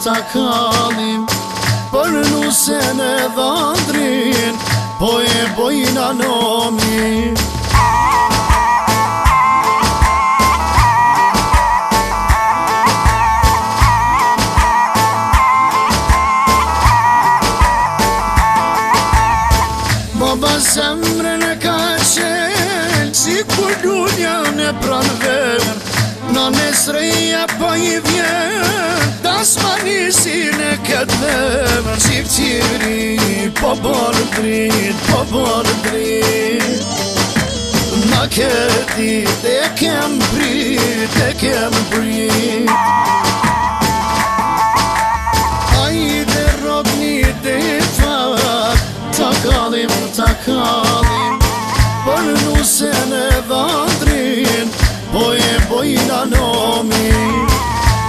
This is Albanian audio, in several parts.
takallim për nusen e dhëndrin, po e bojna nomi. Baba zemrën e ka qenë, si kur dunja në pranver, në nesreja po i vjen, dasmanisin e këtë vemër. Shqiptiri po bërë drit, po bërë drit, na këtit e kem prit, e kem prit. Hajde rogni dhe fat, takallim, takallim për nusen e dhëndrin, po e bojna nomi.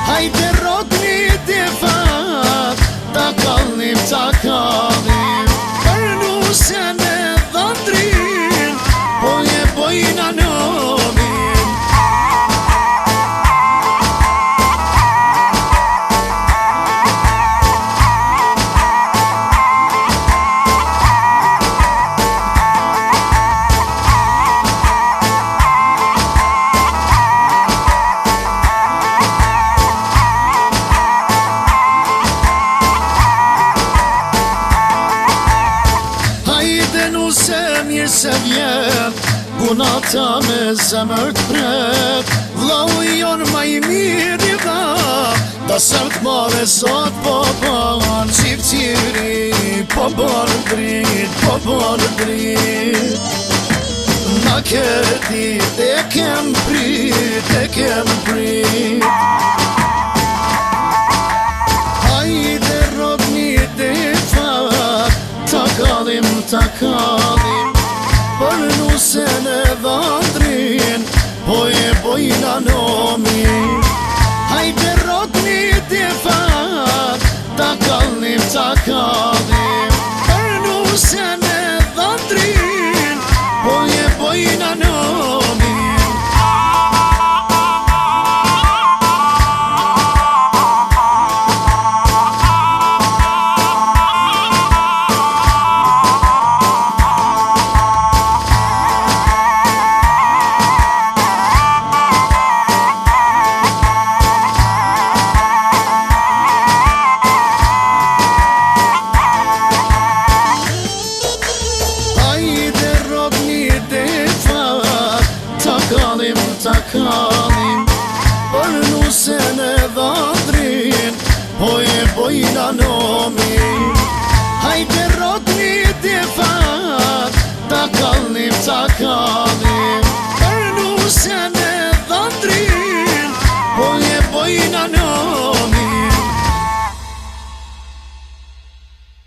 Hajde rogni dhe fat, takallim, takallim për nusen e dhëndrin, po e bojna nomi. Se vjen, puna ta me zemër t'pret, vlau jon ma i mirë i dha, da sër t'mare sot po ban. Shqiptiri po bërë drit, po bërë drit, na këtit e kem prit, e kem prit. Hajde rogni dhe fat, takallim, takallim për nusen e dhëndrin, po e bojna nomi. Hajde rogni dhe fat, takallim, takallim për nusen e dhëndrin, po e bojna nomi. Takallim, takallim për nusen e dhëndrin, po e bojna nomi. Hajde rogni dhe fat, takallim, takallim